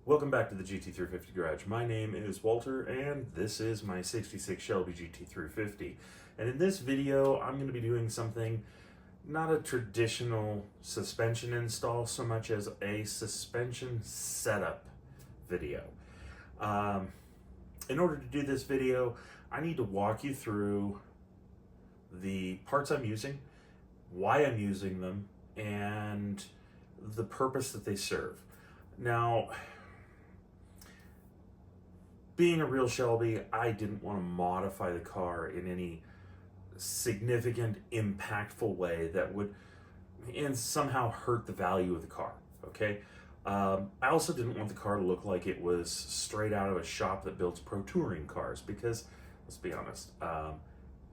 Welcome back to the GT350 Garage. My name is Walter and this is my 66 Shelby GT350. And in this video, I'm going to be doing something, not a traditional suspension install so much as a suspension setup video. In order to do this video, I need to walk you through the parts I'm using, why I'm using them, and the purpose that they serve. Now, being a real Shelby, I didn't want to modify the car in any significant, impactful way that would and somehow hurt the value of the car, okay? I also didn't want the car to look like it was straight out of a shop that builds pro touring cars because, let's be honest,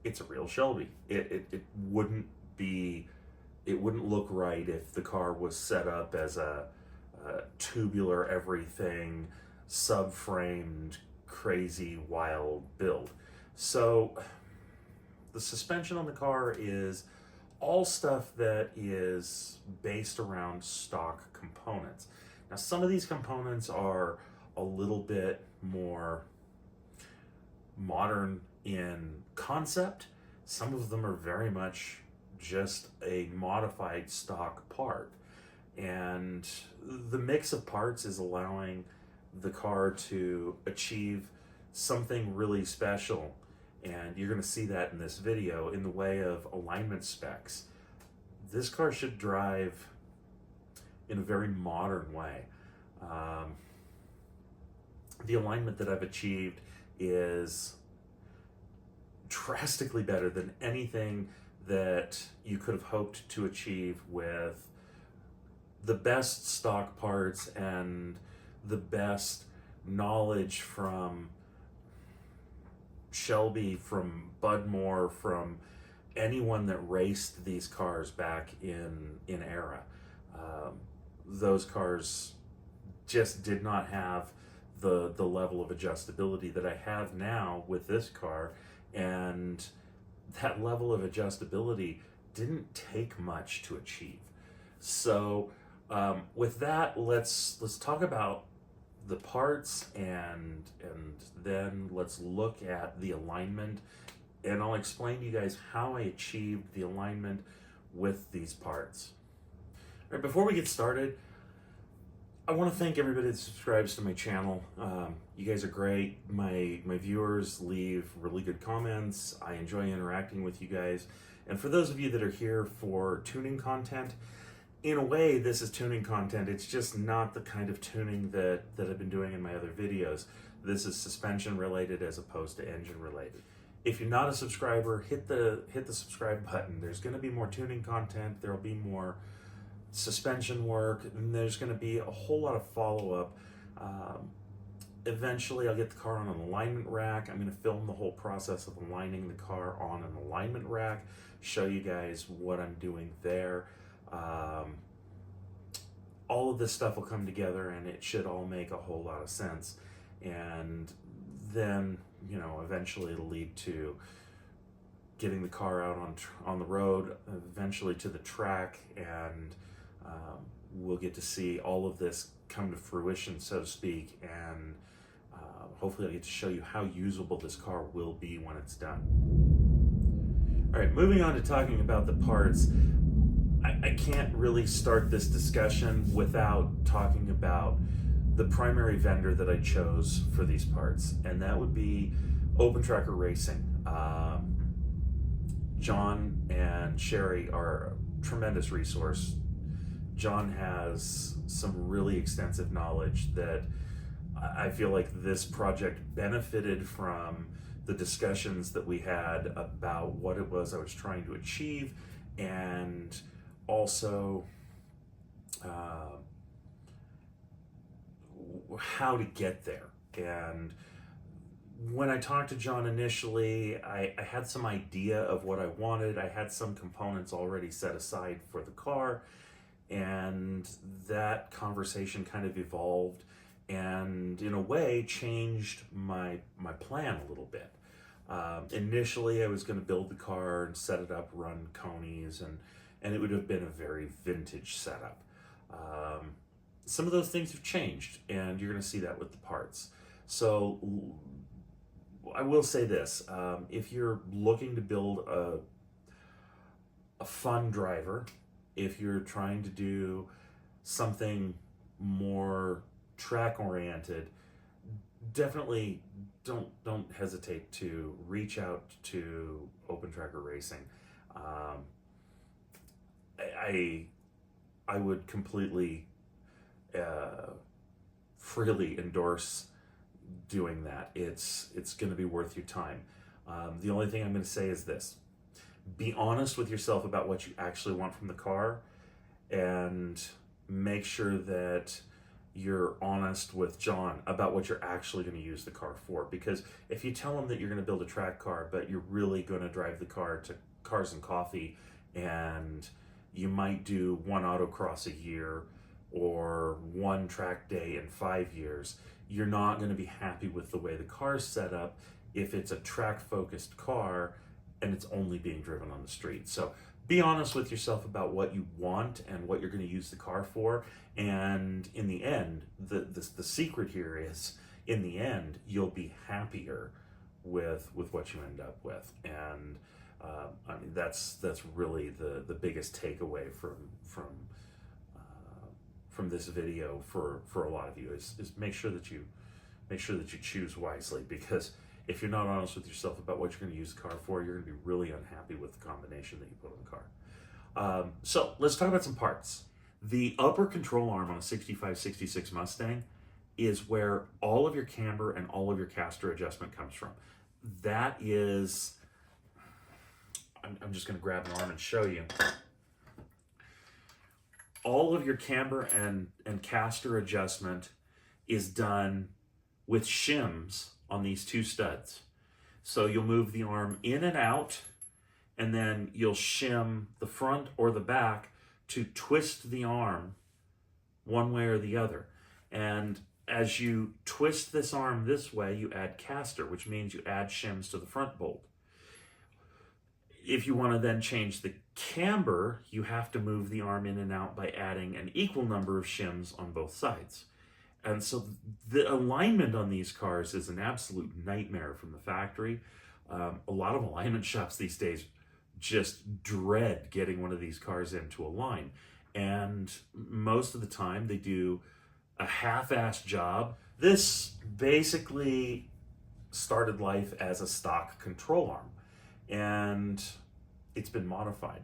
it's a real Shelby. It wouldn't look right if the car was set up as a tubular everything, subframed, crazy, wild build. So the suspension on the car is all stuff that is based around stock components. Now, some of these components are a little bit more modern in concept. Some of them are very much just a modified stock part. And the mix of parts is allowing the car to achieve something really special. And you're going to see that in this video in the way of alignment specs. This car should drive in a very modern way. The alignment that I've achieved is drastically better than anything that you could have hoped to achieve with the best stock parts and the best knowledge from Shelby, from Budmore, from anyone that raced these cars back in era. Those cars just did not have the level of adjustability that I have now with this car, and that level of adjustability didn't take much to achieve. So with that, let's talk about the parts and then let's look at the alignment, and I'll explain to you guys how I achieved the alignment with these parts. All right, before we get started, I want to thank everybody that subscribes to my channel. You guys are great. My viewers leave really good comments. I enjoy interacting with you guys. And for those of you that are here for tuning content, in a way, this is tuning content. It's just not the kind of tuning that I've been doing in my other videos. This is suspension related as opposed to engine related. If you're not a subscriber, hit the subscribe button. There's going to be more tuning content. There'll be more suspension work, and there's going to be a whole lot of follow-up. Eventually, I'll get the car on an alignment rack. I'm going to film the whole process of aligning the car on an alignment rack, show you guys what I'm doing there. All of this stuff will come together and it should all make a whole lot of sense. And then, you know, eventually it'll lead to getting the car out on the road, eventually to the track, and we'll get to see all of this come to fruition, so to speak, and hopefully I'll get to show you how usable this car will be when it's done. All right, moving on to talking about the parts. I can't really start this discussion without talking about the primary vendor that I chose for these parts, and that would be Open Tracker Racing. John and Sherry are a tremendous resource. John has some really extensive knowledge that I feel like this project benefited from the discussions that we had about what it was I was trying to achieve, and also how to get there. And when I talked to John initially, I had some idea of what I wanted. I had some components already set aside for the car, and that conversation kind of evolved and in a way changed my plan a little bit. Initially, I was going to build the car and set it up, run Conys, and it would have been a very vintage setup. some of those things have changed, and you're going to see that with the parts. So I will say this, if you're looking to build a fun driver, if you're trying to do something more track oriented, definitely don't hesitate to reach out to Open Tracker Racing. I would completely freely endorse doing that. It's going to be worth your time. The only thing I'm going to say is this: be honest with yourself about what you actually want from the car, and make sure that you're honest with John about what you're actually going to use the car for. Because if you tell him that you're going to build a track car, but you're really going to drive the car to Cars and Coffee, and you might do one autocross a year or one track day in 5 years, you're not going to be happy with the way the car's set up if it's a track focused car and it's only being driven on the street. So be honest with yourself about what you want and what you're going to use the car for. And in the end, the secret here is, in the end, you'll be happier with what you end up with. And I mean, that's really the biggest takeaway from this video for a lot of you is make sure that you choose wisely, because if you're not honest with yourself about what you're going to use the car for, you're going to be really unhappy with the combination that you put on the car. So let's talk about some parts. The upper control arm on a 65-66 Mustang is where all of your camber and all of your caster adjustment comes from. That is, I'm just going to grab an arm and show you. All of your camber and caster adjustment is done with shims on these two studs. So you'll move the arm in and out, and then you'll shim the front or the back to twist the arm one way or the other. And as you twist this arm this way, you add caster, which means you add shims to the front bolt. If you want to then change the camber, you have to move the arm in and out by adding an equal number of shims on both sides. And so the alignment on these cars is an absolute nightmare from the factory. A lot of alignment shops these days just dread getting one of these cars into a line. And most of the time they do a half-assed job. This basically started life as a stock control arm, and it's been modified.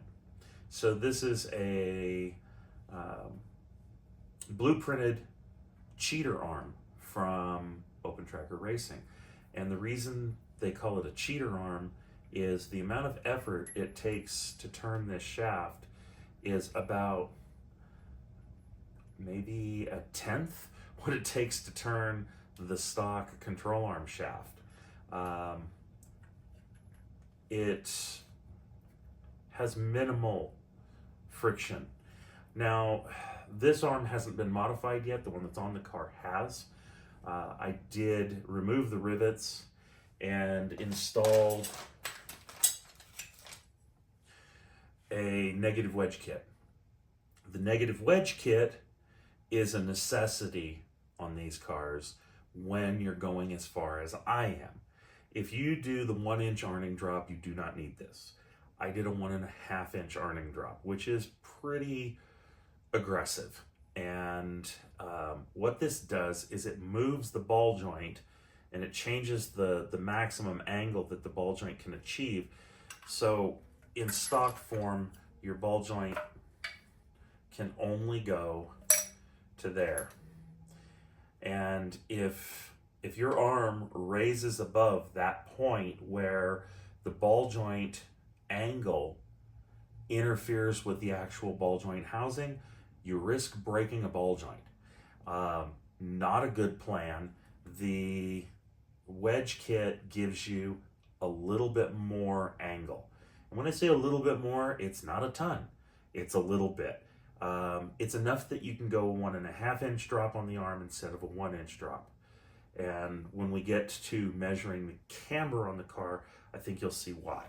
So this is a blueprinted cheater arm from Open Tracker Racing. And the reason they call it a cheater arm is the amount of effort it takes to turn this shaft is about maybe a tenth what it takes to turn the stock control arm shaft. It has minimal friction. Now, this arm hasn't been modified yet. The one that's on the car has. I did remove the rivets and installed a negative wedge kit. The negative wedge kit is a necessity on these cars when you're going as far as I am. If you do the 1-inch arning drop, you do not need this. I did a 1.5-inch arning drop, which is pretty aggressive. And what this does is it moves the ball joint, and it changes the maximum angle that the ball joint can achieve. So in stock form, your ball joint can only go to there. And if your arm raises above that point where the ball joint angle interferes with the actual ball joint housing, you risk breaking a ball joint. Not a good plan. The wedge kit gives you a little bit more angle. And when I say a little bit more, it's not a ton. It's a little bit. It's enough that you can go a 1.5-inch drop on the arm instead of a 1-inch drop. And when we get to measuring the camber on the car, I think you'll see why.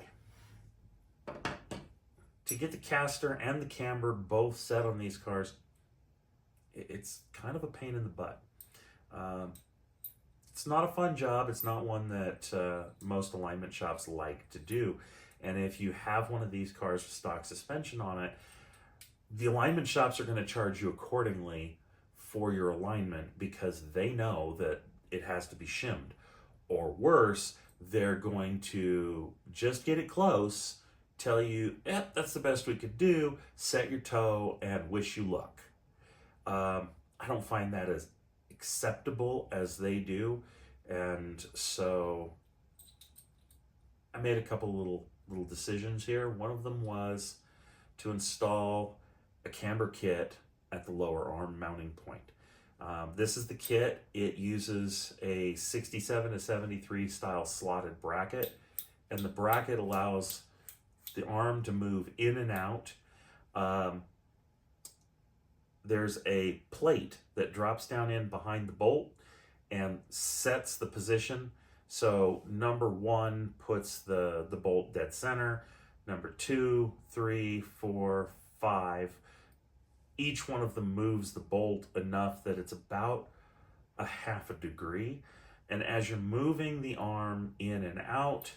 To get the caster and the camber both set on these cars, it's kind of a pain in the butt. Um, it's not a fun job. It's not one that most alignment shops like to do. And if you have one of these cars with stock suspension on it, the alignment shops are going to charge you accordingly for your alignment because they know that it has to be shimmed. Or worse, they're going to just get it close, tell you, that's the best we could do, set your toe, and wish you luck. I don't find that as acceptable as they do, and so I made a couple little decisions here. One of them was to install a camber kit at the lower arm mounting point. This is the kit. It uses a 67 to 73 style slotted bracket, and the bracket allows the arm to move in and out. There's a plate that drops down in behind the bolt and sets the position. So number 1 puts the bolt dead center. Number 2, 3, 4, 5. Each one of them moves the bolt enough that it's about a half a degree. And as you're moving the arm in and out,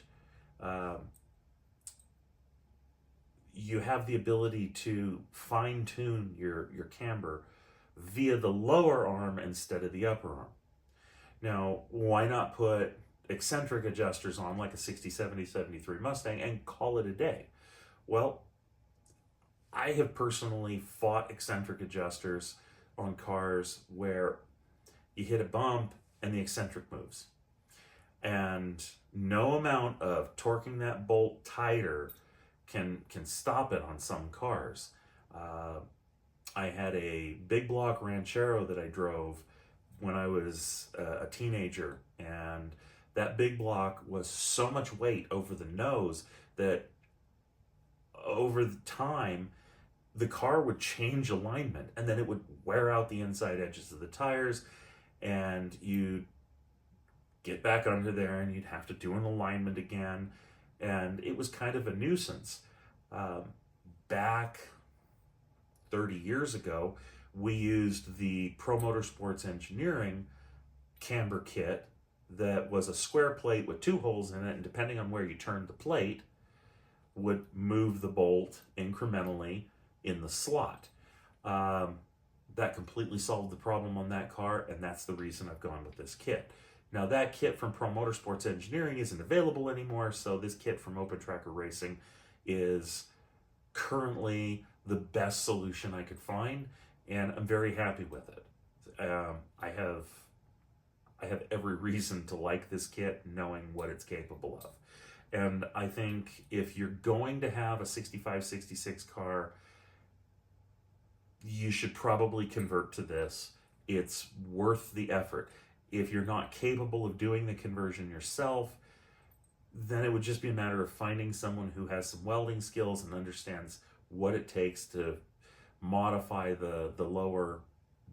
you have the ability to fine-tune your camber via the lower arm instead of the upper arm. Now, why not put eccentric adjusters on like a 60, 70, 73 Mustang and call it a day? Well, I have personally fought eccentric adjusters on cars where you hit a bump and the eccentric moves. And no amount of torquing that bolt tighter can stop it on some cars. I had a big block Ranchero that I drove when I was a teenager, and that big block was so much weight over the nose that over the time the car would change alignment, and then it would wear out the inside edges of the tires, and you'd get back under there and you'd have to do an alignment again, and it was kind of a nuisance. Back 30 years ago, we used the Pro Motorsports Engineering camber kit that was a square plate with 2 holes in it, and depending on where you turned the plate, would move the bolt incrementally in the slot. That completely solved the problem on that car, and that's the reason I've gone with this kit. Now, that kit from Pro Motorsports Engineering isn't available anymore, so this kit from Open Tracker Racing is currently the best solution I could find, and I'm very happy with it. I have every reason to like this kit, knowing what it's capable of. And I think if you're going to have a 65, 66 car, you should probably convert to this. It's worth the effort. If you're not capable of doing the conversion yourself, then it would just be a matter of finding someone who has some welding skills and understands what it takes to modify the lower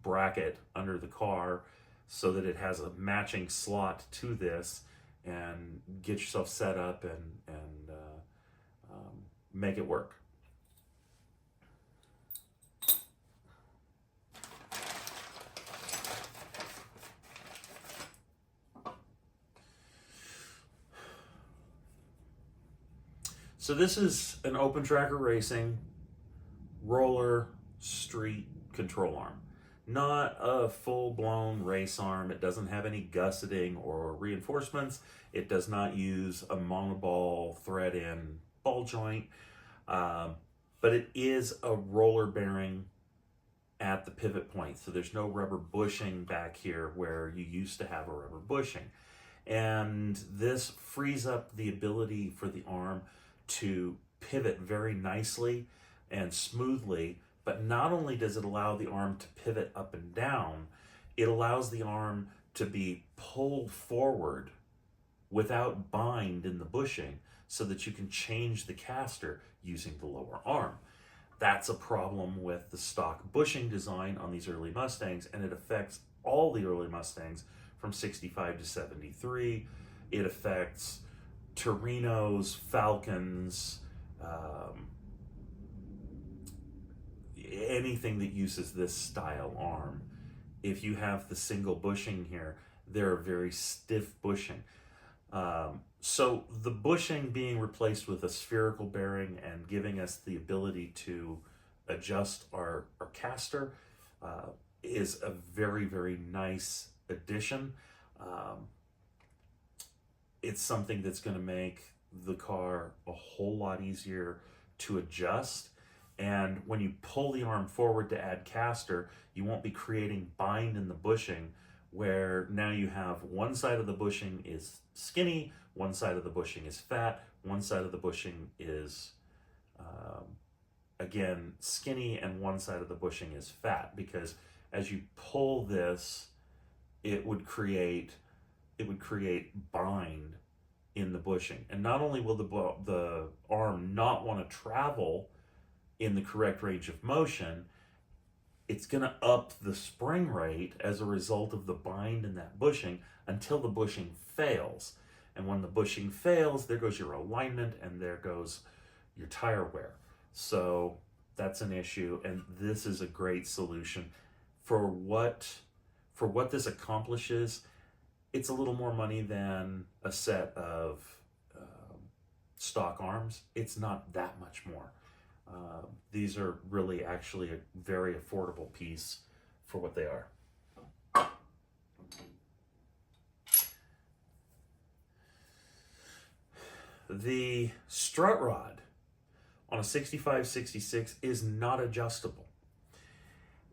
bracket under the car so that it has a matching slot to this, and get yourself set up and make it work. So this is an Open Tracker Racing roller street control arm. Not a full-blown race arm. It doesn't have any gusseting or reinforcements. It does not use a monoball thread-in ball joint. But it is a roller bearing at the pivot point. So there's no rubber bushing back here where you used to have a rubber bushing. And this frees up the ability for the arm to pivot very nicely and smoothly. But not only does it allow the arm to pivot up and down, it allows the arm to be pulled forward without bind in the bushing so that you can change the caster using the lower arm. That's a problem with the stock bushing design on these early Mustangs, and it affects all the early Mustangs from 65 to 73. It affects Torinos, Falcons, anything that uses this style arm. If you have the single bushing here, they're very stiff bushing. So the bushing being replaced with a spherical bearing and giving us the ability to adjust our caster is a very, very nice addition. It's something that's going to make the car a whole lot easier to adjust. And when you pull the arm forward to add caster, you won't be creating bind in the bushing, where now you have one side of the bushing is skinny, one side of the bushing is fat, one side of the bushing is, again, skinny, and one side of the bushing is fat. Because as you pull this, it would create bind in the bushing. And not only will the arm not want to travel in the correct range of motion, it's going to up the spring rate as a result of the bind in that bushing until the bushing fails. And when the bushing fails, there goes your alignment and there goes your tire wear. So that's an issue, and this is a great solution. For what this accomplishes, it's a little more money than a set of stock arms. It's not that much more. These are really actually a very affordable piece for what they are. The strut rod on a 65-66 is not adjustable.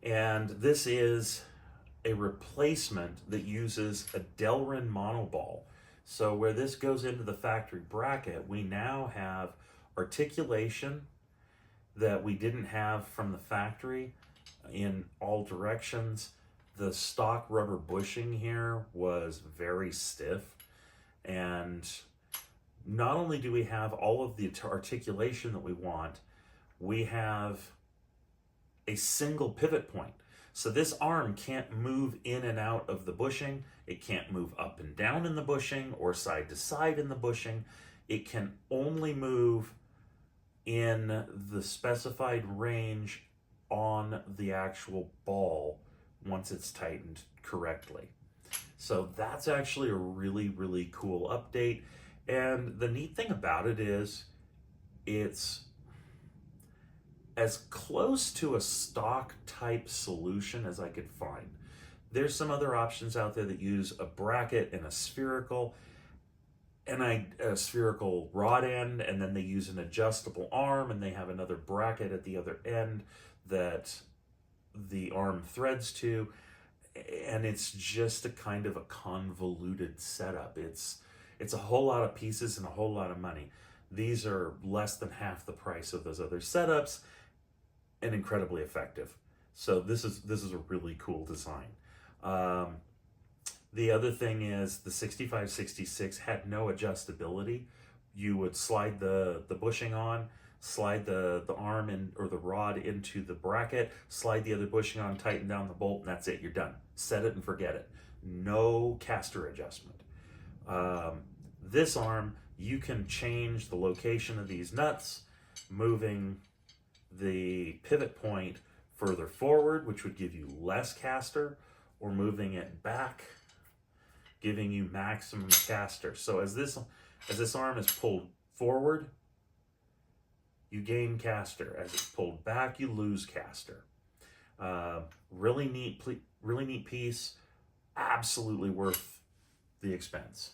And this is a replacement that uses a Delrin monoball. So where this goes into the factory bracket, we now have articulation that we didn't have from the factory in all directions. The stock rubber bushing here was very stiff, and not only do we have all of the articulation that we want, we have a single pivot point. So this arm can't move in and out of the bushing. It can't move up and down in the bushing or side to side in the bushing. It can only move in the specified range on the actual ball once it's tightened correctly. So that's actually a really, really cool update. And the neat thing about it is it's as close to a stock type solution as I could find. There's some other options out there that use a bracket and a spherical rod end, and then they use an adjustable arm, and they have another bracket at the other end that the arm threads to, and it's just a kind of a convoluted setup. It's a whole lot of pieces and a whole lot of money. These are less than half the price of those other setups and incredibly effective. So this is a really cool design. The other thing is the 65-66 had no adjustability. You would slide the bushing on, slide the arm in, or the rod into the bracket, slide the other bushing on, tighten down the bolt, and that's it, you're done. Set it and forget it. No caster adjustment. This arm, you can change the location of these nuts, moving the pivot point further forward, which would give you less caster, or moving it back, giving you maximum caster. So as this arm is pulled forward, you gain caster. As it's pulled back, you lose caster. Really neat piece. Absolutely worth the expense.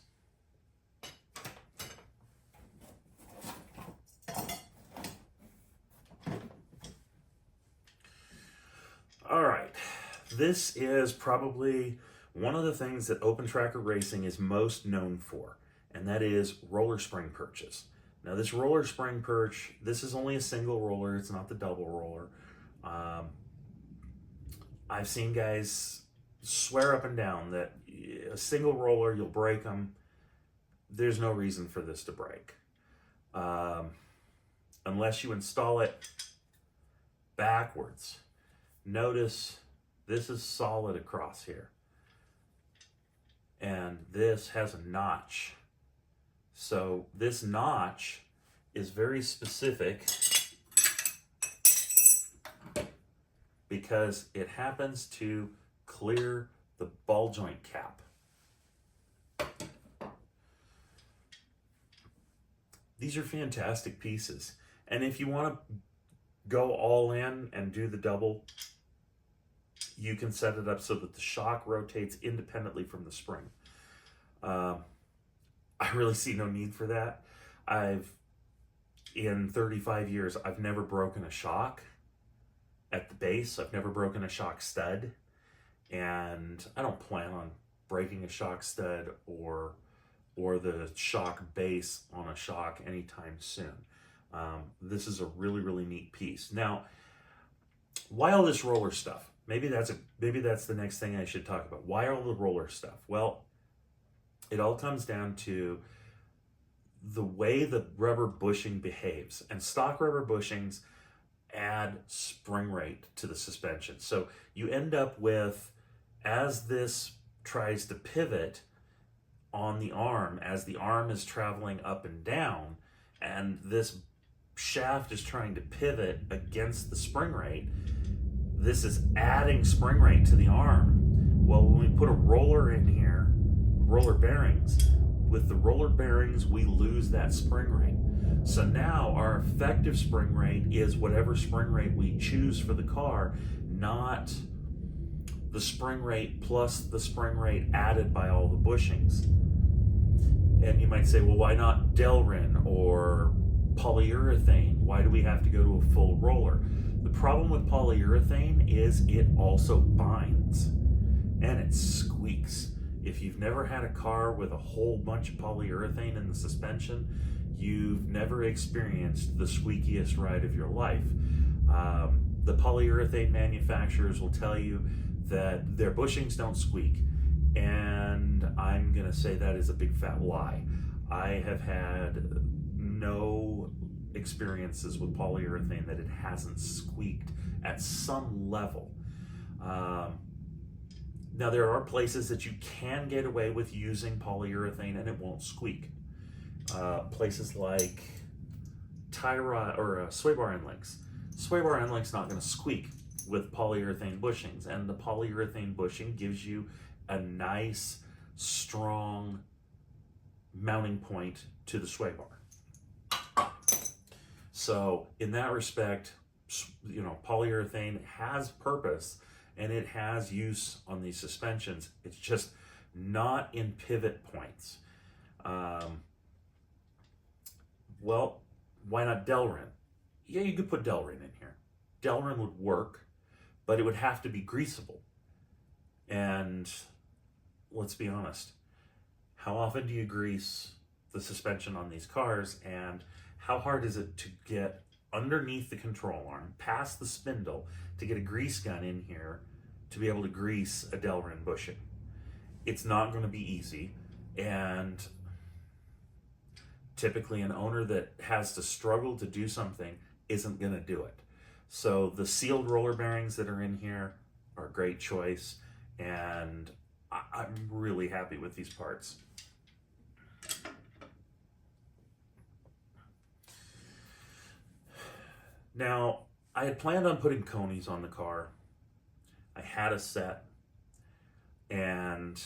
All right, this is probably one of the things that open tracker racing is most known for, and that is roller spring perches. Now this roller spring perch, this is only a single roller, it's not the double roller. I've seen guys swear up and down that a single roller, you'll break them. There's no reason for this to break. Unless you install it backwards. Notice this is solid across here. And this has a notch. So this notch is very specific because it happens to clear the ball joint cap. These are fantastic pieces. And if you want to go all in and do the double, you can set it up so that the shock rotates independently from the spring. I really see no need for that. In 35 years, I've never broken a shock at the base. I've never broken a shock stud. And I don't plan on breaking a shock stud or the shock base on a shock anytime soon. This is a really, really neat piece. Now, why all this roller stuff? Maybe that's the next thing I should talk about. Why all the roller stuff? Well, it all comes down to the way the rubber bushing behaves. And stock rubber bushings add spring rate to the suspension. So you end up with, as this tries to pivot on the arm, as the arm is traveling up and down, and this shaft is trying to pivot against the spring rate, this is adding spring rate to the arm. Well, when we put a roller in here, roller bearings, with the roller bearings, we lose that spring rate. So now our effective spring rate is whatever spring rate we choose for the car, not the spring rate plus the spring rate added by all the bushings. And you might say, well, why not Delrin or polyurethane? Why do we have to go to a full roller? The problem with polyurethane is it also binds and it squeaks. If you've never had a car with a whole bunch of polyurethane in the suspension, you've never experienced the squeakiest ride of your life. The polyurethane manufacturers will tell you that their bushings don't squeak, and I'm gonna say that is a big fat lie. I have had no experiences with polyurethane that it hasn't squeaked at some level. Now, there are places that you can get away with using polyurethane and it won't squeak. Places like tie rod or sway bar end links. Sway bar end link's not going to squeak with polyurethane bushings, and the polyurethane bushing gives you a nice, strong mounting point to the sway bar. So, in that respect, you know, polyurethane has purpose and it has use on these suspensions. It's just not in pivot points. Well, why not Delrin? Yeah, you could put Delrin in here. Delrin would work, but it would have to be greasable. And let's be honest, how often do you grease the suspension on these cars, and how hard is it to get underneath the control arm, past the spindle, to get a grease gun in here to be able to grease a Delrin bushing? It's not going to be easy, and typically an owner that has to struggle to do something isn't going to do it. So the sealed roller bearings that are in here are a great choice, and I'm really happy with these parts. Now, I had planned on putting Conys on the car. I had a set, and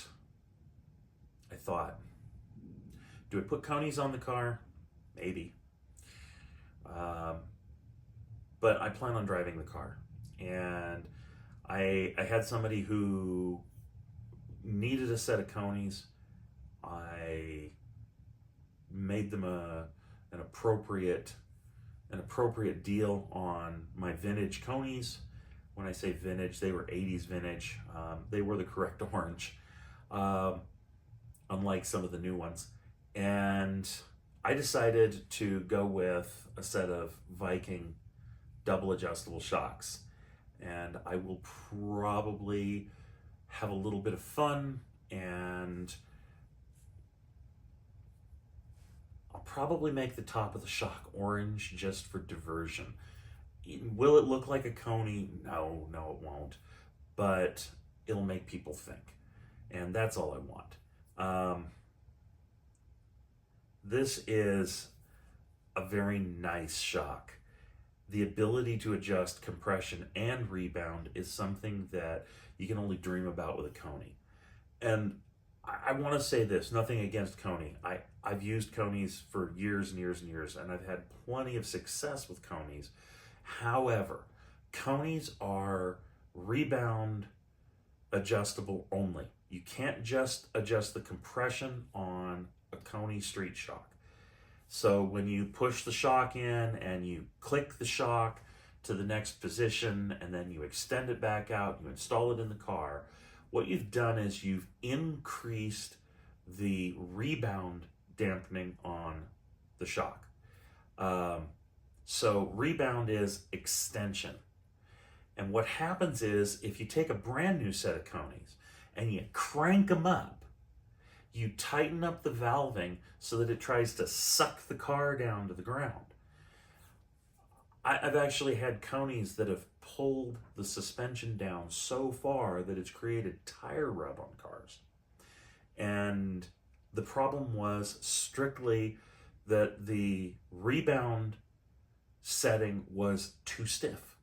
I thought, do I put Conys on the car? Maybe. But I plan on driving the car. And I had somebody who needed a set of Conys. I made them an appropriate deal on my vintage Conys. When I say vintage, they were 80s vintage. They were the correct orange, unlike some of the new ones. And I decided to go with a set of Viking double adjustable shocks. And I will probably have a little bit of fun, and I'll probably make the top of the shock orange just for diversion. Will it look like a Coney? No, it won't. But it'll make people think. And that's all I want. This is a very nice shock. the ability to adjust compression and rebound is something that you can only dream about with a Coney. And I want to say this, nothing against Coney. I've used Conys for years and years and years, and I've had plenty of success with Conys. However, Conys are rebound adjustable only. You can't just adjust the compression on a Coney street shock. So when you push the shock in and you click the shock to the next position and then you extend it back out, you install it in the car, what you've done is you've increased the rebound dampening on the shock. So rebound is extension. And what happens is if you take a brand new set of Conys and you crank them up, you tighten up the valving so that it tries to suck the car down to the ground. I've actually had Conys that have pulled the suspension down so far that it's created tire rub on cars. And the problem was strictly that the rebound setting was too stiff.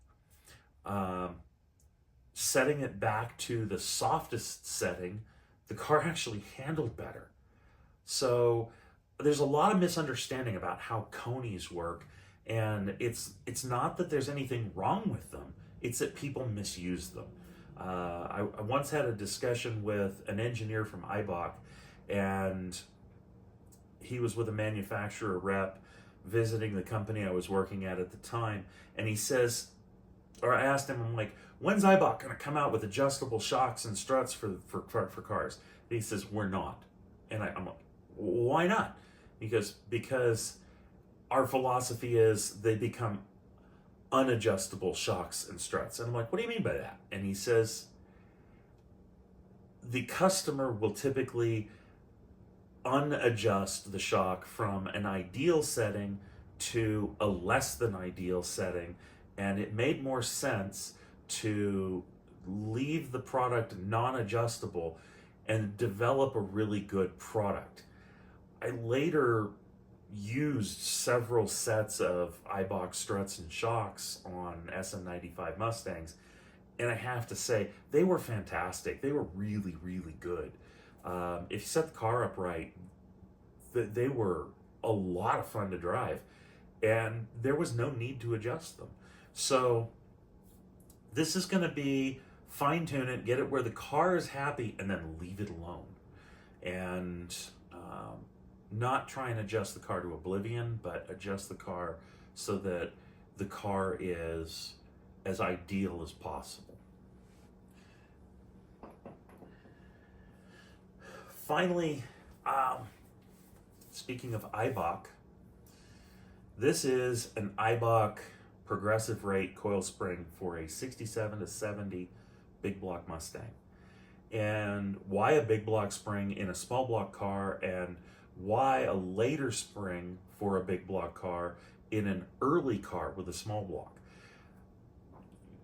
Setting it back to the softest setting, the car actually handled better. So there's a lot of misunderstanding about how Conys work, and it's not that there's anything wrong with them, it's that people misuse them. I once had a discussion with an engineer from Eibach, and he was with a manufacturer rep visiting the company I was working at the time, and he says, or I asked him, I'm like, when's Eibach going to come out with adjustable shocks and struts for cars? And he says, we're not. And I'm like, why not? Because our philosophy is they become unadjustable shocks and struts. And I'm like, what do you mean by that? And he says, the customer will typically unadjust the shock from an ideal setting to a less than ideal setting, and it made more sense to leave the product non-adjustable and develop a really good product. I later used several sets of Eibach struts and shocks on SM95 Mustangs, and I have to say, they were fantastic. They were really, really good. If you set the car up right, they were a lot of fun to drive, and there was no need to adjust them. So this is going to be fine-tune it, get it where the car is happy, and then leave it alone. And not try and adjust the car to oblivion, but adjust the car so that the car is as ideal as possible. Finally, speaking of Eibach, this is an Eibach progressive rate coil spring for a 67 to 70 big block Mustang. And why a big block spring in a small block car, and why a later spring for a big block car in an early car with a small block.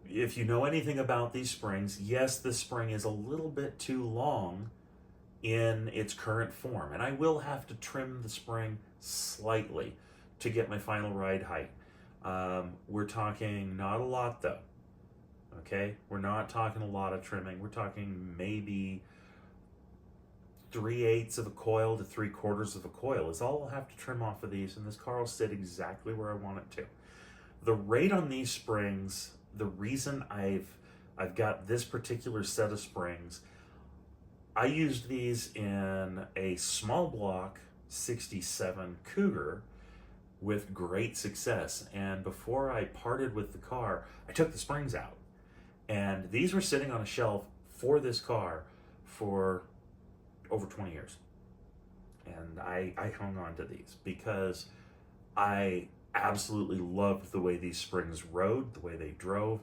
If you know anything about these springs, yes, this spring is a little bit too long in its current form, and I will have to trim the spring slightly to get my final ride height. We're talking not a lot though, okay? We're not talking a lot of trimming. We're talking maybe 3/8 of a coil to 3/4 of a coil is all I'll have to trim off of these, and this car will sit exactly where I want it to. The rate on these springs, the reason I've got this particular set of springs, I used these in a small block 67 Cougar with great success, and before I parted with the car, I took the springs out, and these were sitting on a shelf for this car for over 20 years, and I hung on to these because I absolutely loved the way these springs rode, the way they drove,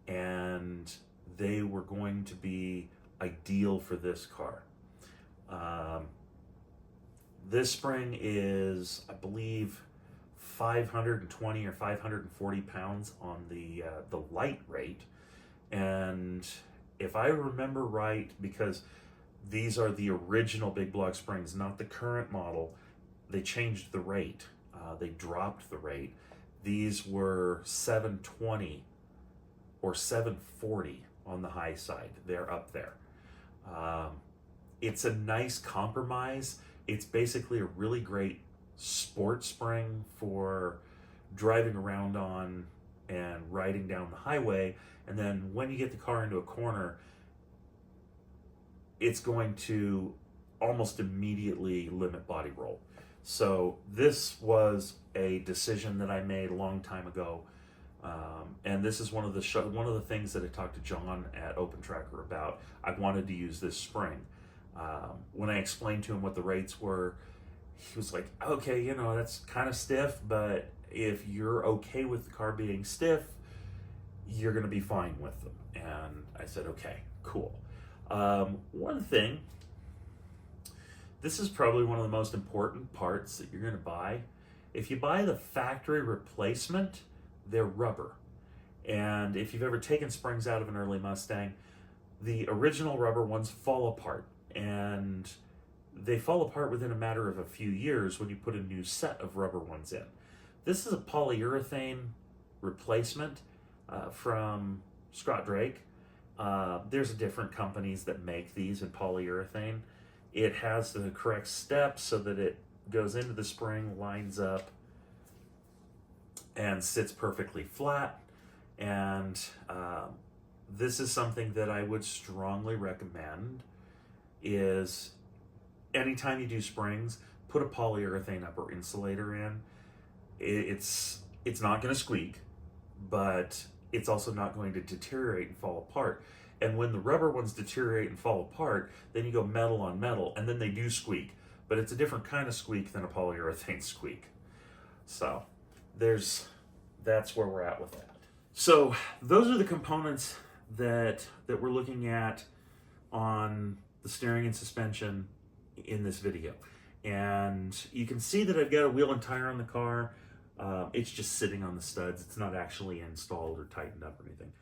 and they were going to be ideal for this car. This spring is, I believe, 520 or 540 pounds on the light rate, and if I remember right, because these are the original big block springs, not the current model, they changed the rate. They dropped the rate. these were 720 or 740 on the high side. They're up there. It's a nice compromise. It's basically a really great sport spring for driving around on and riding down the highway. And then when you get the car into a corner, it's going to almost immediately limit body roll. So this was a decision that I made a long time ago. And this is one of the things that I talked to John at Open Tracker about. I wanted to use this spring. When I explained to him what the rates were, he was like, okay, you know, that's kind of stiff, but if you're okay with the car being stiff, you're going to be fine with them. And I said, okay, cool. One thing, this is probably one of the most important parts that you're going to buy. If you buy the factory replacement, they're rubber. And if you've ever taken springs out of an early Mustang, the original rubber ones fall apart. And they fall apart within a matter of a few years when you put a new set of rubber ones in. This is a polyurethane replacement from Scott Drake. There's different companies that make these in polyurethane. It has the correct steps so that it goes into the spring, lines up, and sits perfectly flat. And this is something that I would strongly recommend is anytime you do springs, put a polyurethane upper insulator in. It's not going to squeak, but it's also not going to deteriorate and fall apart. And when the rubber ones deteriorate and fall apart, then you go metal on metal, and then they do squeak. But it's a different kind of squeak than a polyurethane squeak. So that's where we're at with that. So those are the components that we're looking at on the steering and suspension in this video. And you can see that I've got a wheel and tire on the car. It's just sitting on the studs. It's not actually installed or tightened up or anything.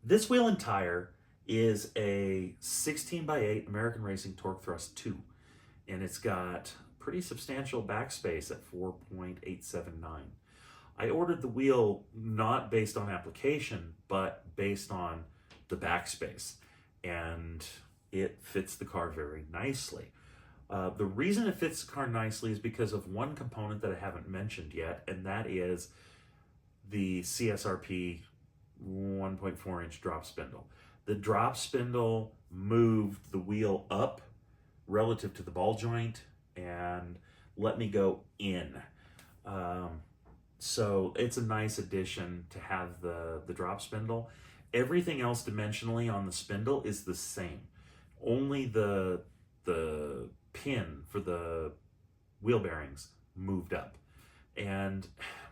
This wheel and tire is a 16x8 American Racing Torque Thrust 2. And it's got pretty substantial backspace at 4.879. I ordered the wheel not based on application, but based on the backspace. And it fits the car very nicely. The reason it fits the car nicely is because of one component that I haven't mentioned yet, and that is the CSRP 1.4 inch drop spindle. The drop spindle moved the wheel up relative to the ball joint and let me go in. So it's a nice addition to have the drop spindle. Everything else dimensionally on the spindle is the same. Only the pin for the wheel bearings moved up. And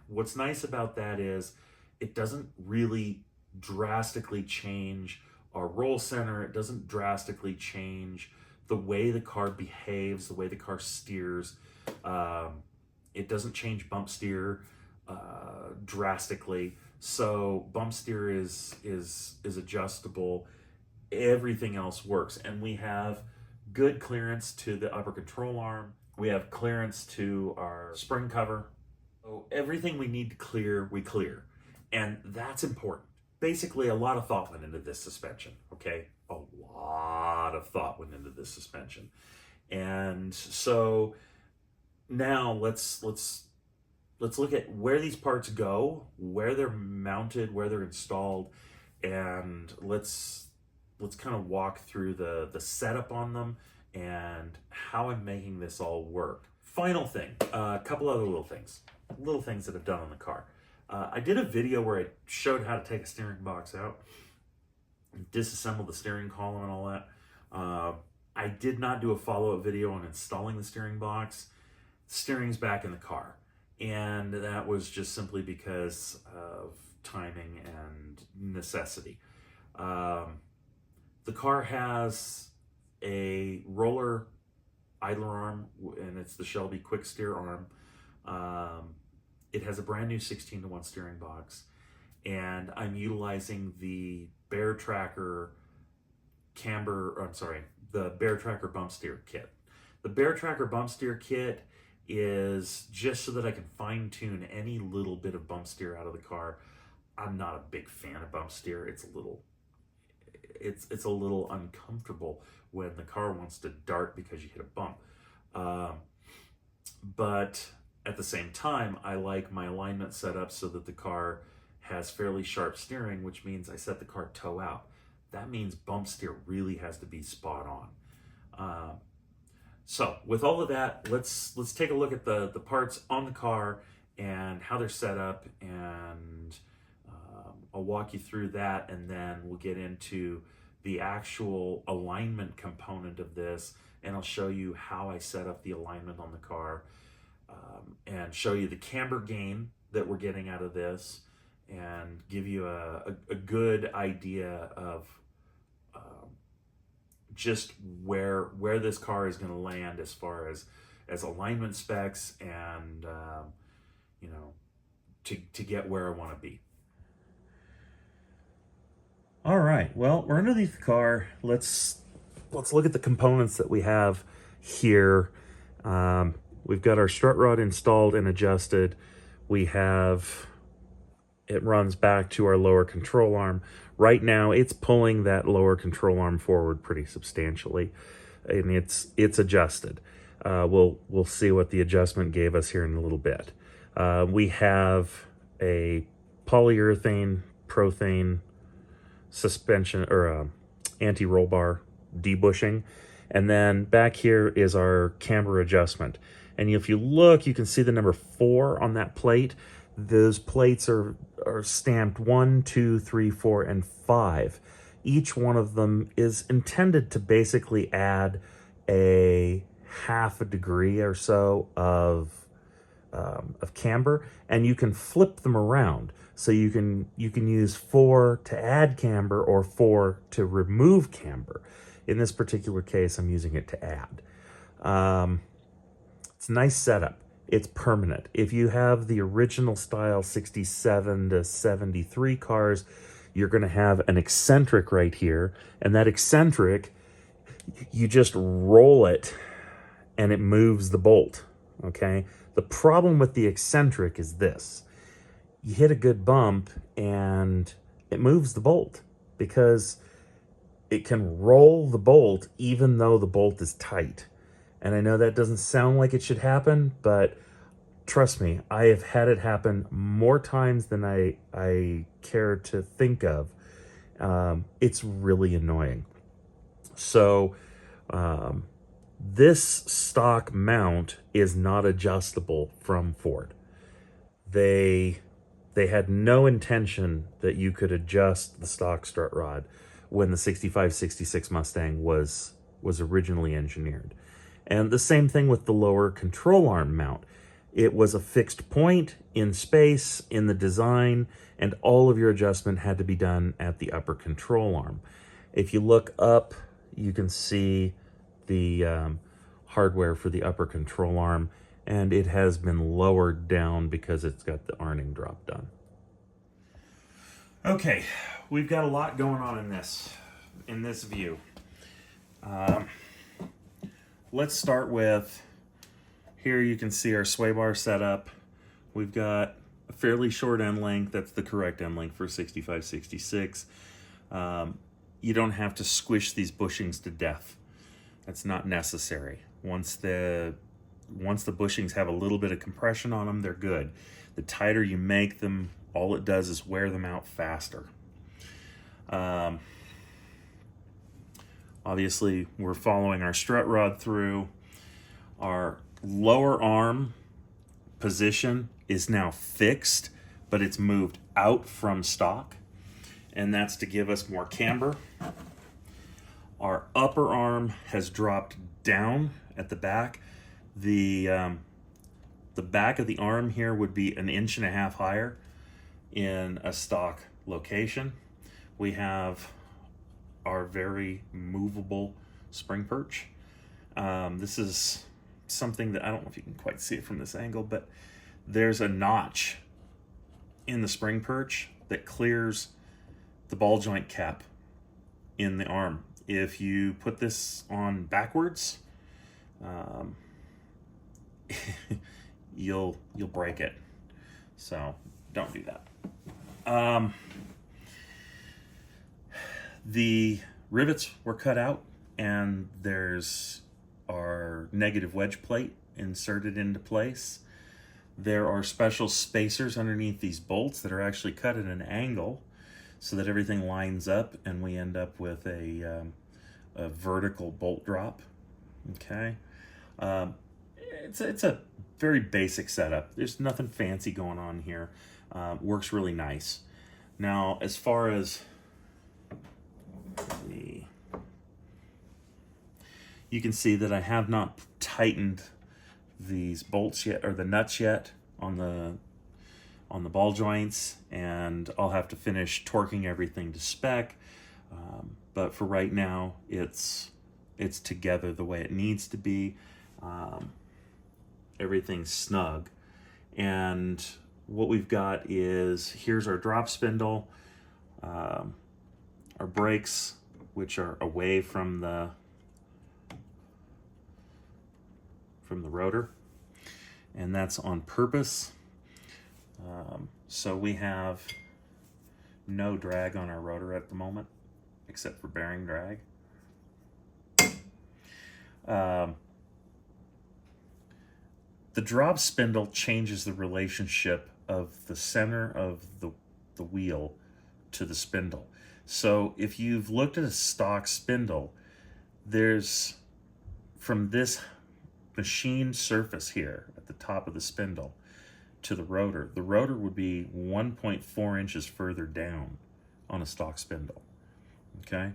what's nice about that is it doesn't really drastically change our roll center. It doesn't drastically change the way the car behaves, the way the car steers. It doesn't change bump steer drastically. So bump steer is adjustable. Everything else works. And we have good clearance to the upper control arm. We have clearance to our spring cover. So everything we need to clear, we clear. And that's important. Basically, a lot of thought went into this suspension, okay? A lot of thought went into this suspension. And so now let's look at where these parts go, where they're mounted, where they're installed, and let's kind of walk through the setup on them and how I'm making this all work. Final thing, a couple other little things that I've done on the car. I did a video where I showed how to take a steering box out, disassemble the steering column and all that. I did not do a follow-up video on installing the steering box. The steering's back in the car. And that was just simply because of timing and necessity. The car has a roller idler arm, and it's the Shelby quick steer arm. It has a brand new 16:1 steering box, and I'm utilizing the Bear Tracker the Bear Tracker bump steer kit. The Bear Tracker bump steer kit is just so that I can fine tune any little bit of bump steer out of the car. I'm not a big fan of bump steer. It's a little uncomfortable when the car wants to dart because you hit a bump. But at the same time, I like my alignment set up so that the car has fairly sharp steering, which means I set the car toe out. That means bump steer really has to be spot on. So with all of that, let's take a look at the parts on the car and how they're set up, and I'll walk you through that, and then we'll get into the actual alignment component of this, and I'll show you how I set up the alignment on the car, and show you the camber gain that we're getting out of this, and give you a good idea of just where this car is going to land as far as alignment specs, and you know, to get where I want to be. All right, well, we're underneath the car. Let's look at the components that we have here. We've got our strut rod installed and adjusted. It runs back to our lower control arm. Right now, it's pulling that lower control arm forward pretty substantially, and it's adjusted. We'll see what the adjustment gave us here in a little bit. We have a polyurethane prothane suspension, or anti-roll bar debushing, and then back here is our camber adjustment. And if you look, you can see the number 4 on that plate. Those plates are stamped 1, 2, 3, 4, and 5. Each one of them is intended to basically add a half a degree or so of camber, and you can flip them around. So you can use 4 to add camber or 4 to remove camber. In this particular case, I'm using it to add. It's a nice setup. It's permanent. If you have the original style 67 to 73 cars, you're going to have an eccentric right here, and that eccentric, you just roll it and it moves the bolt, okay? The problem with the eccentric is this. You hit a good bump and it moves the bolt because it can roll the bolt even though the bolt is tight. And I know that doesn't sound like it should happen, but trust me, I have had it happen more times than I care to think of. It's really annoying. So this stock mount is not adjustable from Ford. They had no intention that you could adjust the stock strut rod when the 65-66 Mustang was originally engineered. And the same thing with the lower control arm mount. It was a fixed point in space, in the design, and all of your adjustment had to be done at the upper control arm. If you look up, you can see the hardware for the upper control arm, and it has been lowered down because it's got the arning drop done. Okay, we've got a lot going on in this view. Let's start with, here you can see our sway bar setup. We've got a fairly short end length. That's the correct end length for 65-66. You don't have to squish these bushings to death. That's not necessary. Once the bushings have a little bit of compression on them, they're good. The tighter you make them, all it does is wear them out faster. Obviously, we're following our strut rod through. Our lower arm position is now fixed, but it's moved out from stock, and that's to give us more camber. Our upper arm has dropped down at the back. The back of the arm here would be 1.5 inches higher in a stock location. We have our very movable spring perch. This is something that I don't know if you can quite see it from this angle, but there's a notch in the spring perch that clears the ball joint cap in the arm. If you put this on backwards, you'll break it. So don't do that. The rivets were cut out, and there's our negative wedge plate inserted into place. There are special spacers underneath these bolts that are actually cut at an angle so that everything lines up and we end up with a vertical bolt drop. Okay. It's a very basic setup. There's nothing fancy going on here. Works really nice. Now, as far as you can see that I have not tightened these bolts yet, or the nuts yet, on the ball joints, and I'll have to finish torquing everything to spec. But for right now, it's together the way it needs to be. Everything's snug, and what we've got is, here's our drop spindle, our brakes, which are away from the rotor, and that's on purpose. So we have no drag on our rotor at the moment, except for bearing drag. The drop spindle changes the relationship of the center of the wheel to the spindle. So if you've looked at a stock spindle, there's, from this machined surface here at the top of the spindle to the rotor would be 1.4 inches further down on a stock spindle. Okay.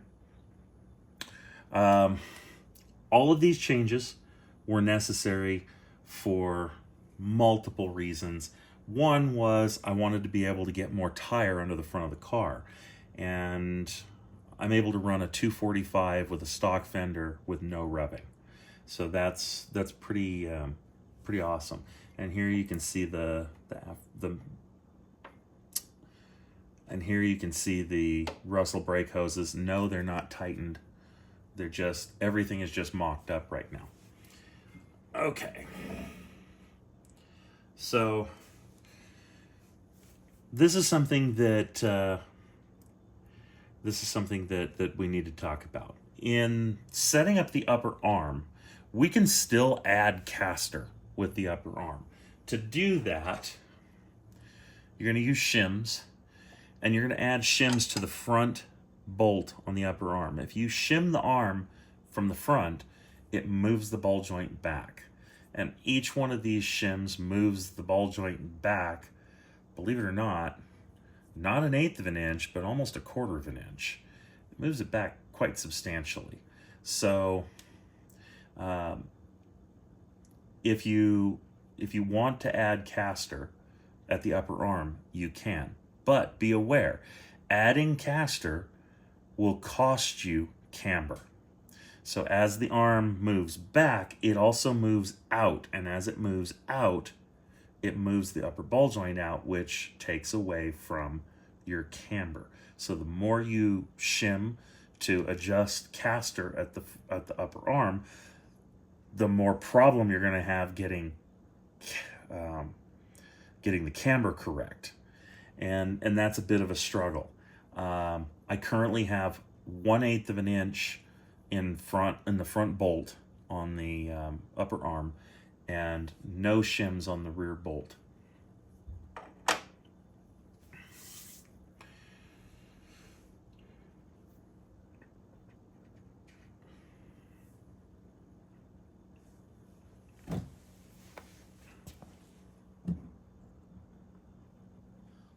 All of these changes were necessary for multiple reasons. One was I wanted to be able to get more tire under the front of the car, and I'm able to run a 245 with a stock fender with no rubbing. So that's pretty awesome. And here you can see the Russell brake hoses. No, they're not tightened. They're just, everything is just mocked up right now. Okay. So this is something that we need to talk about. In setting up the upper arm, we can still add caster with the upper arm. To do that, you're going to use shims, and you're going to add shims to the front bolt on the upper arm. If you shim the arm from the front, it moves the ball joint back. And each one of these shims moves the ball joint back, believe it or not 1/8 of an inch, but almost 1/4 of an inch. It moves it back quite substantially. So if you want to add caster at the upper arm, you can. But be aware, adding caster will cost you camber. So as the arm moves back, it also moves out. And as it moves out, it moves the upper ball joint out, which takes away from your camber. So the more you shim to adjust caster at the upper arm, the more problem you're going to have getting the camber correct, and that's a bit of a struggle. I currently have 1/8 of an inch in the front bolt on the upper arm, and no shims on the rear bolt.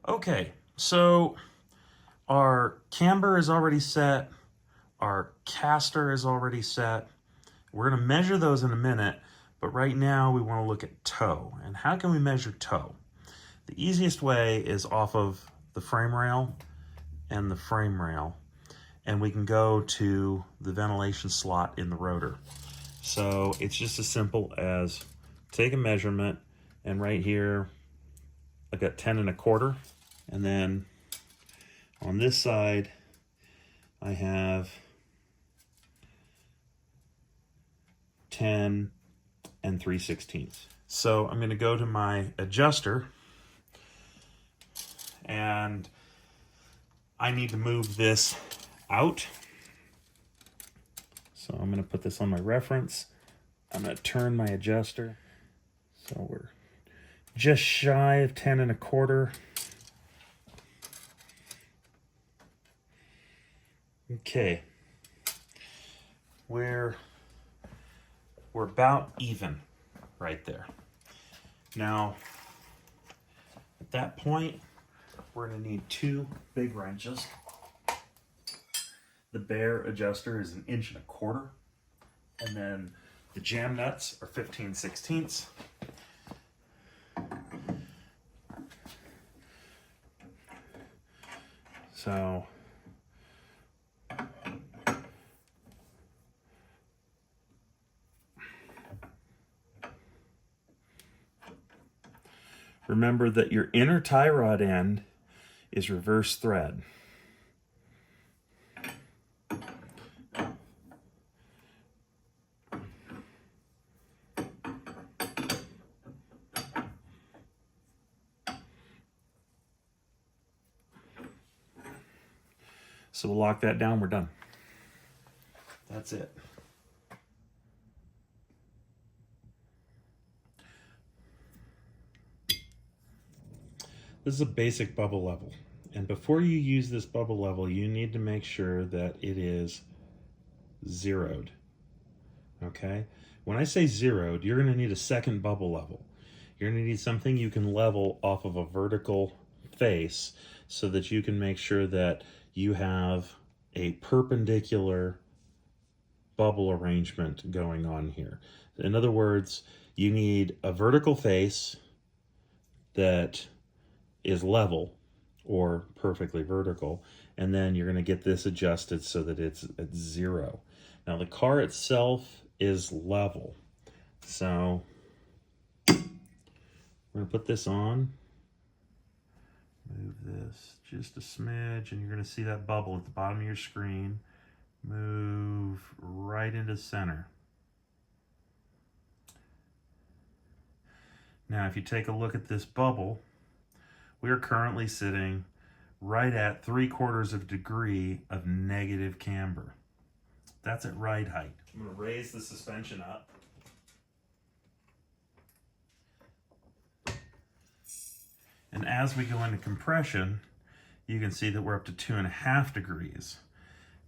Okay, so our camber is already set, our caster is already set. We're going to measure those in a minute, but right now we want to look at toe. And how can we measure toe? The easiest way is off of the frame rail and the frame rail, and we can go to the ventilation slot in the rotor. So it's just as simple as take a measurement, and right here I've got 10 1/4, and then on this side I have 10 and 3/16. So I'm going to go to my adjuster, and I need to move this out. So I'm going to put this on my reference. I'm going to turn my adjuster. So we're just shy of 10 1/4. Okay. We're about even right there. Now, at that point, we're going to need 2 big wrenches. The bare adjuster is 1 1/4 inches, and then the jam nuts are 15/16. So remember that your inner tie rod end is reverse thread. So we'll lock that down, we're done. That's it. This is a basic bubble level. And before you use this bubble level, you need to make sure that it is zeroed. Okay? When I say zeroed, you're going to need a second bubble level. You're going to need something you can level off of a vertical face so that you can make sure that you have a perpendicular bubble arrangement going on here. In other words, you need a vertical face that is level or perfectly vertical, and then you're going to get this adjusted so that it's at 0. Now the car itself is level, so we're going to put this on, move this just a smidge, and you're going to see that bubble at the bottom of your screen move right into center. Now if you take a look at this bubble, we are currently sitting right at 3/4 degree of negative camber. That's at ride height. I'm going to raise the suspension up. And as we go into compression, you can see that we're up to 2.5 degrees.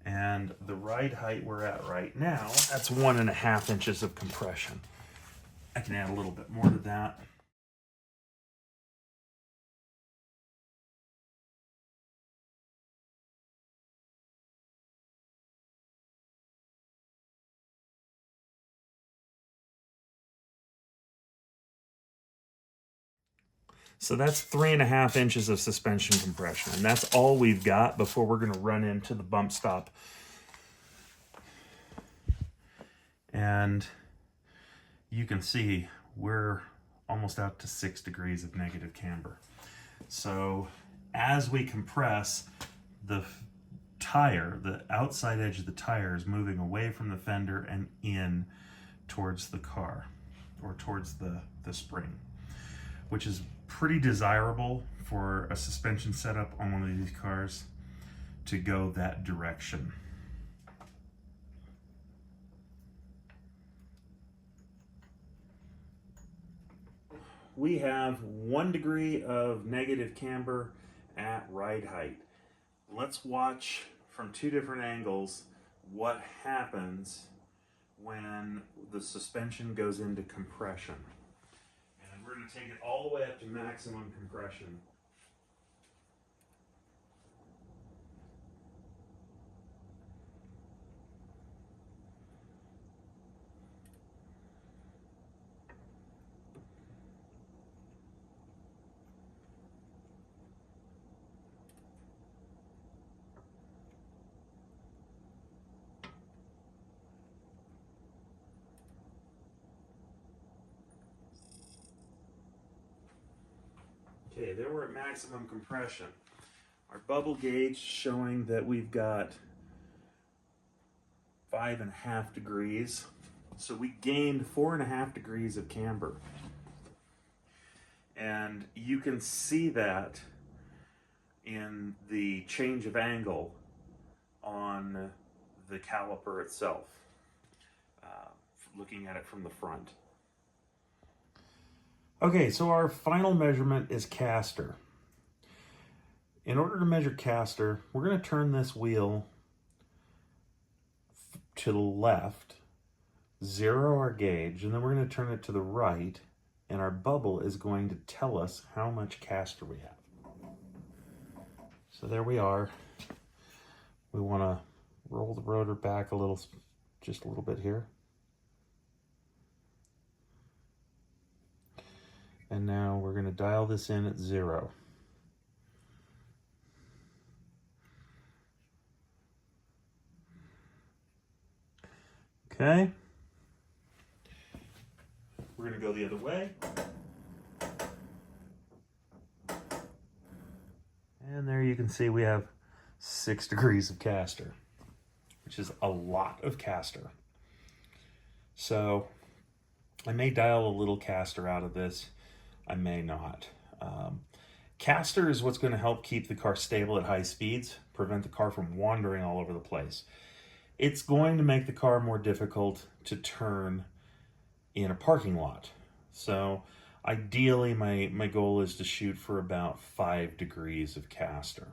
And the ride height we're at right now, that's 1.5 inches of compression. I can add a little bit more to that. So that's 3.5 inches of suspension compression, and that's all we've got before we're going to run into the bump stop. And you can see we're almost out to 6 degrees of negative camber. So as we compress, the tire, the outside edge of the tire is moving away from the fender and in towards the car, or towards the spring, which is pretty desirable for a suspension setup on one of these cars to go that direction. We have 1 degree of negative camber at ride height. Let's watch from 2 different angles what happens when the suspension goes into compression. And we're going to take it all the way up to maximum compression. Okay, there we're at maximum compression. Our bubble gauge showing that we've got 5.5 degrees. So we gained 4.5 degrees of camber. And you can see that in the change of angle on the caliper itself, looking at it from the front. Okay, so our final measurement is caster. In order to measure caster, we're going to turn this wheel to the left, zero our gauge, and then we're going to turn it to the right, and our bubble is going to tell us how much caster we have. So there we are. We want to roll the rotor back a little, just a little bit here. And now we're going to dial this in at 0. Okay. We're going to go the other way. And there you can see we have 6 degrees of caster, which is a lot of caster. So I may dial a little caster out of this. I may not. Caster is what's going to help keep the car stable at high speeds, prevent the car from wandering all over the place. It's going to make the car more difficult to turn in a parking lot. So ideally my goal is to shoot for about 5 degrees of caster.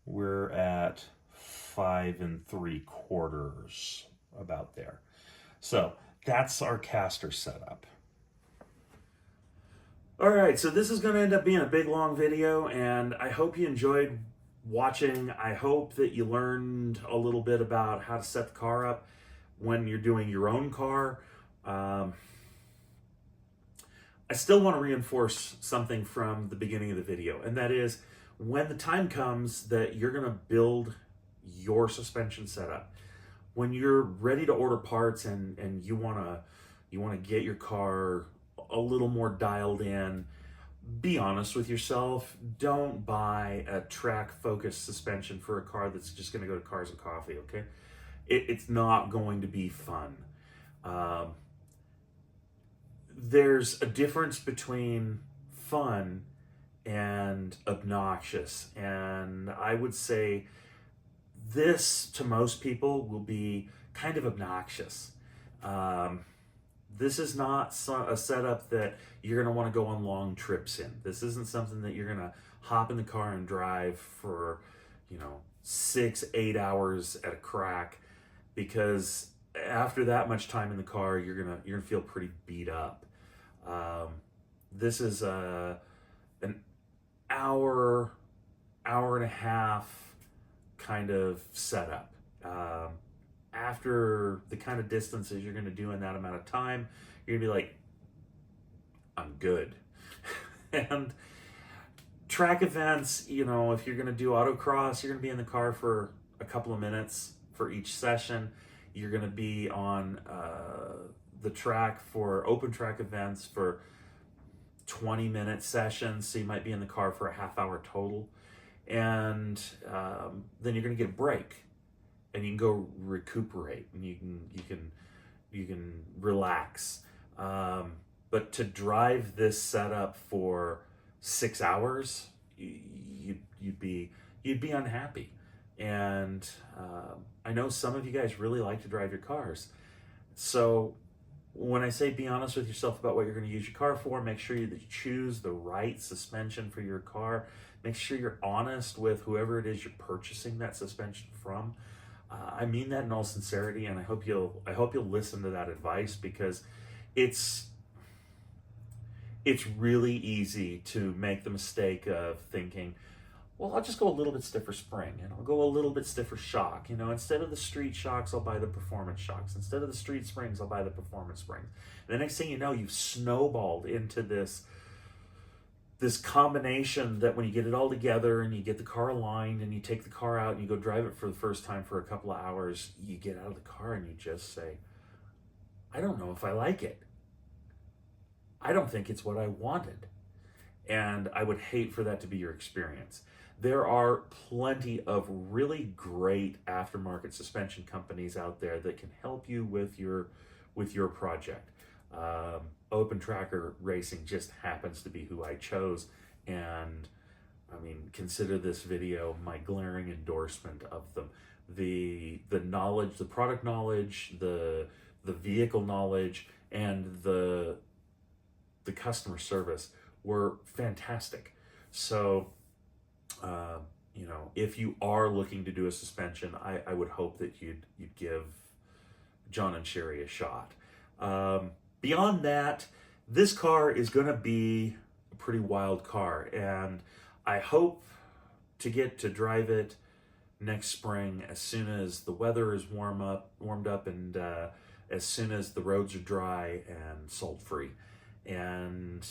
We're at 5 3/4, about there. So that's our caster setup. All right, so this is going to end up being a big long video, and I hope you enjoyed watching. I hope that you learned a little bit about how to set the car up when you're doing your own car. I still want to reinforce something from the beginning of the video, and that is when the time comes that you're going to build your suspension setup, when you're ready to order parts and you want to get your car a little more dialed in, be honest with yourself. Don't buy a track-focused suspension for a car that's just going to go to Cars and Coffee, okay? It's not going to be fun. There's a difference between fun and obnoxious, and I would say this, to most people, will be kind of obnoxious. This is not a setup that you're going to want to go on long trips in. This isn't something that you're going to hop in the car and drive for, 6-8 hours at a crack, because after that much time in the car, you're gonna feel pretty beat up. This is an hour and a half kind of setup. After the kind of distances you're going to do in that amount of time, you're going to be like, I'm good. And track events, if you're going to do autocross, you're going to be in the car for a couple of minutes for each session. You're going to be on the track for open track events for 20-minute sessions, so you might be in the car for a half hour total. And then you're going to get a break. And you can go recuperate, and you can relax. But to drive this setup for 6 hours, you'd be unhappy. And I know some of you guys really like to drive your cars. So when I say be honest with yourself about what you're going to use your car for, make sure that you choose the right suspension for your car. Make sure you're honest with whoever it is you're purchasing that suspension from. I mean that in all sincerity, and I hope you'll listen to that advice, because it's really easy to make the mistake of thinking, well, I'll just go a little bit stiffer spring, and I'll go a little bit stiffer shock. Instead of the street shocks, I'll buy the performance shocks. Instead of the street springs, I'll buy the performance springs. And the next thing you know, you've snowballed into this combination that when you get it all together and you get the car aligned and you take the car out and you go drive it for the first time for a couple of hours, you get out of the car and you just say, I don't know if I like it. I don't think it's what I wanted. And I would hate for that to be your experience. There are plenty of really great aftermarket suspension companies out there that can help you with your project. Open Tracker Racing just happens to be who I chose, and I mean, consider this video my glaring endorsement of them. The knowledge, the product knowledge, the vehicle knowledge, and the customer service were fantastic. So, you know, if you are looking to do a suspension, I would hope that you'd give John and Sherry a shot. Beyond that, this car is going to be a pretty wild car, and I hope to get to drive it next spring as soon as the weather is warmed up, and as soon as the roads are dry and salt free. And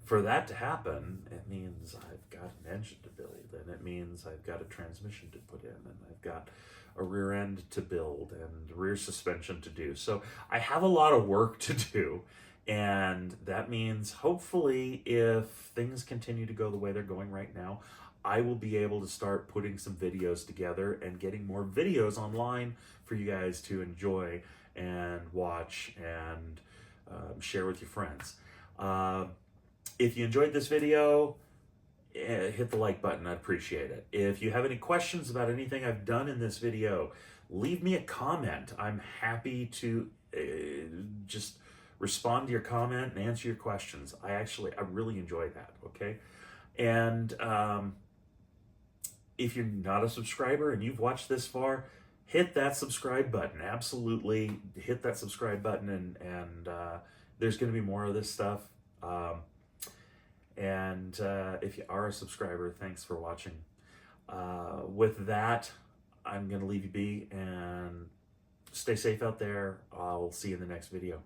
for that to happen, it means I've got an engine to build, and it means I've got a transmission to put in, and I've got a rear end to build and rear suspension to do. So I have a lot of work to do, and that means hopefully if things continue to go the way they're going right now, I will be able to start putting some videos together and getting more videos online for you guys to enjoy and watch and share with your friends. If you enjoyed this video, hit the like button. I'd appreciate it. If you have any questions about anything I've done in this video, leave me a comment. I'm happy to just respond to your comment and answer your questions. I really enjoy that, okay? And if you're not a subscriber and you've watched this far, hit that subscribe button. Absolutely hit that subscribe button, and there's going to be more of this stuff. And if you are a subscriber, thanks for watching. With that, I'm going to leave you be, and stay safe out there. I'll see you in the next video.